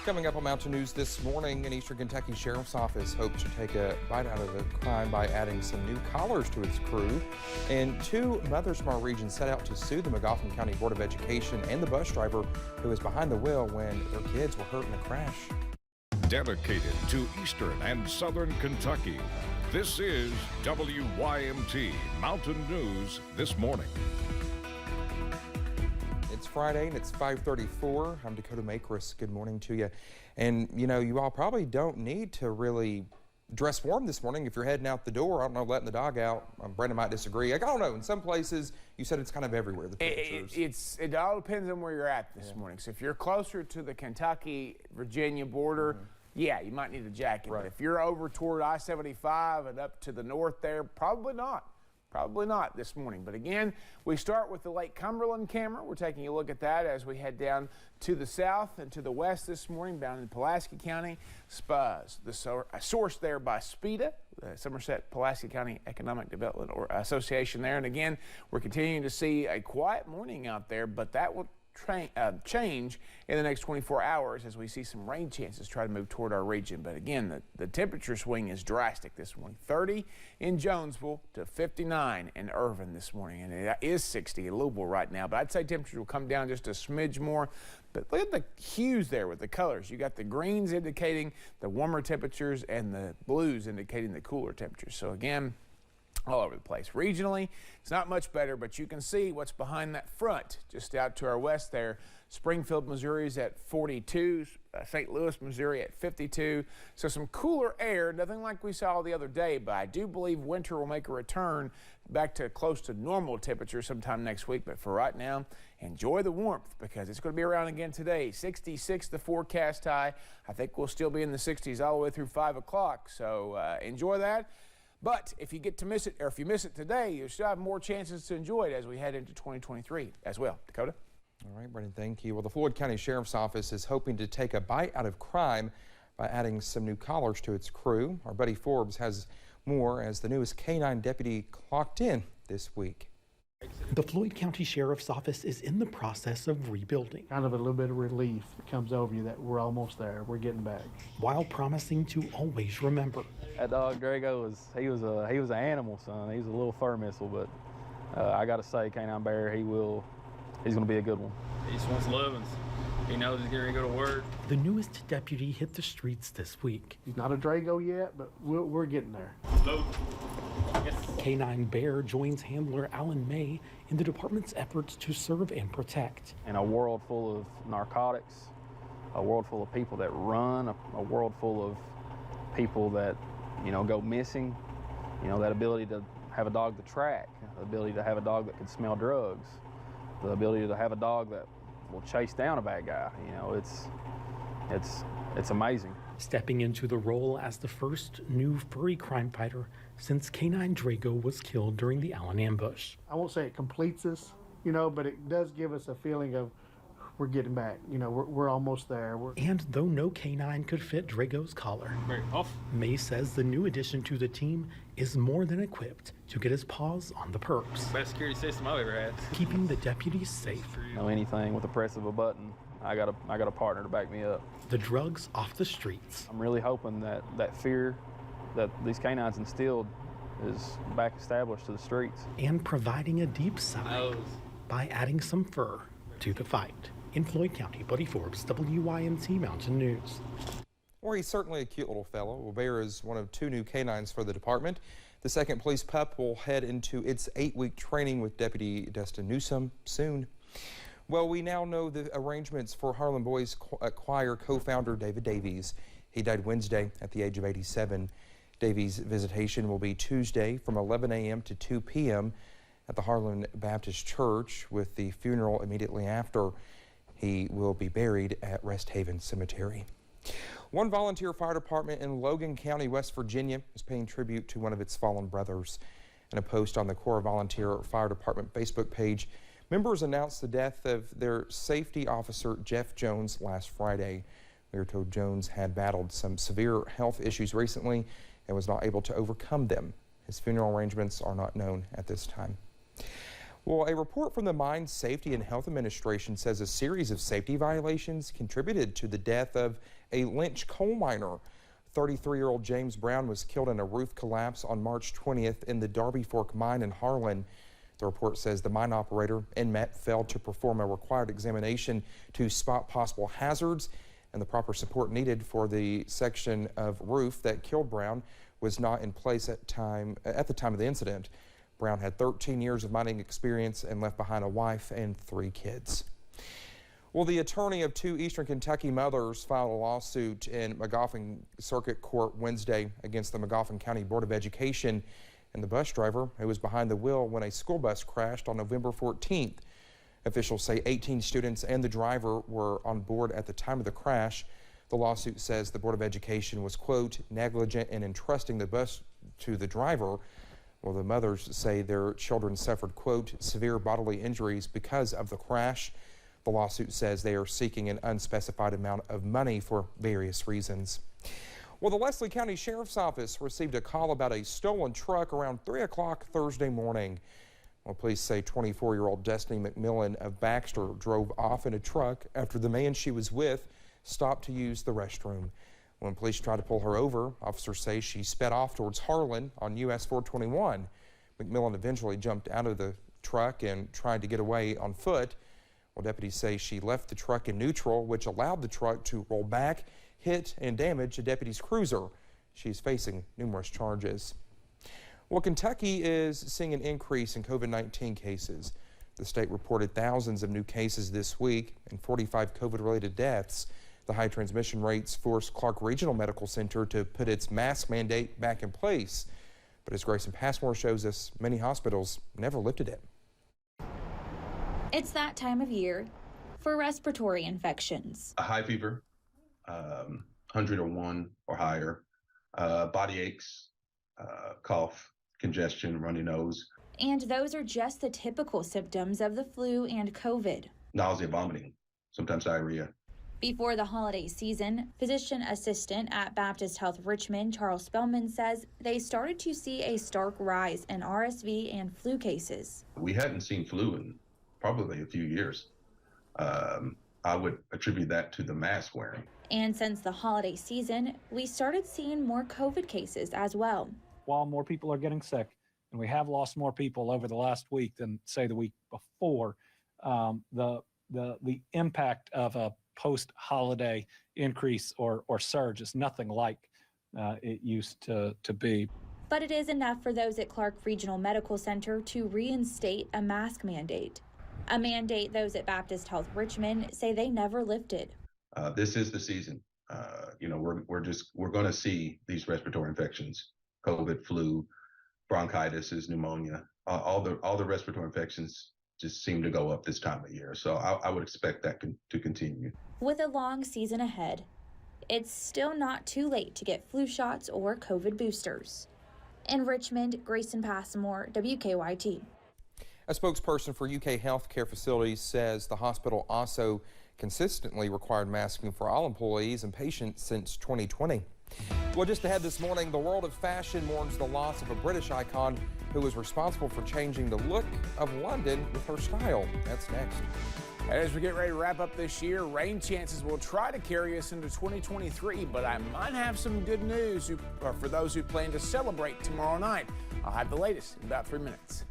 Coming up on Mountain News this morning, an Eastern Kentucky Sheriff's Office hopes to take a bite out of the crime by adding some new collars to its crew. And two mothers from our region set out to sue the Magoffin County Board of Education and the bus driver who was behind the wheel when their kids were hurt in a crash. Dedicated to Eastern and Southern Kentucky, this is WYMT Mountain News this morning. It's Friday and it's 5:34. I'm Dakota Makris. Good morning to you. And you know, you all probably don't need to really dress warm this morning if you're heading out the door. I don't know, letting the dog out. Brandon might disagree. I don't know. In some places, you said it's kind of everywhere. The it all depends on where you're at this morning. So if you're closer to the Kentucky-Virginia border, yeah, you might need a jacket. Right. But if you're over toward I-75 and up to the north there, probably not. Probably not this morning. But again, we start with the Lake Cumberland camera. We're taking a look at that as we head down to the south and to the west this morning, down in Pulaski County. The source there by SPEDA, the Somerset Pulaski County Economic Development Association there. And again, we're continuing to see a quiet morning out there, but that will change in the next 24 hours as we see some rain chances try to move toward our region. But again, the temperature swing is drastic this morning. 30 in Jonesville to 59 in Irvin this morning. And it is 60 in Louisville right now. But I'd say temperature will come down just a smidge more. But look at the hues there with the colors. You got the greens indicating the warmer temperatures and the blues indicating the cooler temperatures. So again, all over the place. Regionally, it's not much better, but you can see what's behind that front just out to our west there. Springfield, Missouri is at 42, St. Louis, Missouri at 52. So some cooler air, nothing like we saw the other day, but I do believe winter will make a return back to close to normal temperature sometime next week. But for right now, enjoy the warmth because it's going to be around again today. 66 the forecast high. I think we'll still be in the 60s all the way through 5 o'clock. So enjoy that. But if you get to miss it, or if you miss it today, you still have more chances to enjoy it as we head into 2023 as well. Dakota? All right, Brendan, thank you. Well, the Floyd County Sheriff's Office is hoping to take a bite out of crime by adding some new collars to its crew. Our buddy Forbes has more as the newest K-9 deputy clocked in this week. The Floyd County Sheriff's Office is in the process of rebuilding. Kind of a little bit of relief that comes over you that we're almost there, we're getting back. While promising to always remember. That dog Drago he was an animal, son. He was a little fur missile, but I got to say, K-9 Bear, he's going to be a good one. He just wants lovins. He knows he's going to go to work. The newest deputy hit the streets this week. He's not a Drago yet, but we're getting there. Load. Yes. K-9 Bear joins handler Alan May in the department's efforts to serve and protect. In a world full of narcotics, a world full of people that run, a world full of people that, go missing, that ability to have a dog to track, the ability to have a dog that can smell drugs, the ability to have a dog that will chase down a bad guy. It's amazing. Stepping into the role as the first new furry crime fighter since K-9 Drago was killed during the Allen ambush. I won't say it completes us, but it does give us a feeling of we're getting back. We're almost there. And though no K-9 could fit Drago's collar, May says the new addition to the team is more than equipped to get his paws on the perps. Best security system I've ever had. Keeping the deputies safe. Anything with the press of a button, I got a partner to back me up. The drugs off the streets. I'm really hoping that fear that these canines instilled is back established to the streets. And providing a deep sigh by adding some fur to the fight. In Floyd County, Buddy Forbes, WYMT Mountain News. Well, he's certainly a cute little fellow. Well, Bear is one of two new canines for the department. The second police pup will head into its 8-week training with Deputy Destin Newsom soon. Well, we now know the arrangements for Harlan Boys Choir co-founder David Davies. He died Wednesday at the age of 87. Davies' visitation will be Tuesday from 11 a.m. to 2 p.m. at the Harlan Baptist Church, with the funeral immediately after. He will be buried at Rest Haven Cemetery. One volunteer fire department in Logan County, West Virginia, is paying tribute to one of its fallen brothers. In a post on the Corps Volunteer Fire Department Facebook page, members announced the death of their safety officer, Jeff Jones, last Friday. We were told Jones had battled some severe health issues recently and was not able to overcome them. His funeral arrangements are not known at this time. Well, a report from the Mine Safety and Health Administration says a series of safety violations contributed to the death of a Lynch coal miner. 33-year-old James Brown was killed in a roof collapse on March 20th in the Darby Fork mine in Harlan. The report says the mine operator, NMET, failed to perform a required examination to spot possible hazards, and the proper support needed for the section of roof that killed Brown was not in place at the time of the incident. Brown had 13 years of mining experience and left behind a wife and 3 kids. Well, the attorney of 2 Eastern Kentucky mothers filed a lawsuit in Magoffin Circuit Court Wednesday against the Magoffin County Board of Education and the bus driver who was behind the wheel when a school bus crashed on November 14th. Officials say 18 students and the driver were on board at the time of the crash. The lawsuit says the Board of Education was, quote, negligent in entrusting the bus to the driver. Well, the mothers say their children suffered, quote, severe bodily injuries because of the crash. The lawsuit says they are seeking an unspecified amount of money for various reasons. Well, the Leslie County Sheriff's Office received a call about a stolen truck around 3 o'clock Thursday morning. Well, police say 24-year-old Destiny McMillan of Baxter drove off in a truck after the man she was with stopped to use the restroom. When police tried to pull her over, officers say she sped off towards Harlan on US 421. McMillan eventually jumped out of the truck and tried to get away on foot. Well, deputies say she left the truck in neutral, which allowed the truck to roll back, hit, and damage a deputy's cruiser. She's facing numerous charges. Well, Kentucky is seeing an increase in COVID-19 cases. The state reported thousands of new cases this week and 45 COVID-related deaths. The high transmission rates forced Clark Regional Medical Center to put its mask mandate back in place. But as Grayson Passmore shows us, many hospitals never lifted it. It's that time of year for respiratory infections. A high fever, 101 or higher, body aches, cough, congestion, runny nose. And those are just the typical symptoms of the flu and COVID. Nausea, vomiting, sometimes diarrhea. Before the holiday season, physician assistant at Baptist Health Richmond, Charles Spellman, says they started to see a stark rise in RSV and flu cases. We hadn't seen flu in probably a few years. I would attribute that to the mask wearing. And since the holiday season, we started seeing more COVID cases as well. While more people are getting sick, and we have lost more people over the last week than, say, the week before, the impact of a post-holiday increase or surge is nothing like it used to be. But it is enough for those at Clark Regional Medical Center to reinstate a mask mandate. A mandate those at Baptist Health Richmond say they never lifted. This is the season. We're going to see these respiratory infections, COVID, flu, bronchitis, pneumonia, all the respiratory infections just seem to go up this time of year. So I would expect that to continue. With a long season ahead, it's still not too late to get flu shots or COVID boosters. In Richmond, Grayson Passmore, WKYT. A spokesperson for UK Healthcare Facilities says the hospital also consistently required masking for all employees and patients since 2020. Well, just ahead this morning, the world of fashion mourns the loss of a British icon who was responsible for changing the look of London with her style. That's next. As we get ready to wrap up this year, rain chances will try to carry us into 2023, but I might have some good news for those who plan to celebrate tomorrow night. I'll have the latest in about 3 minutes.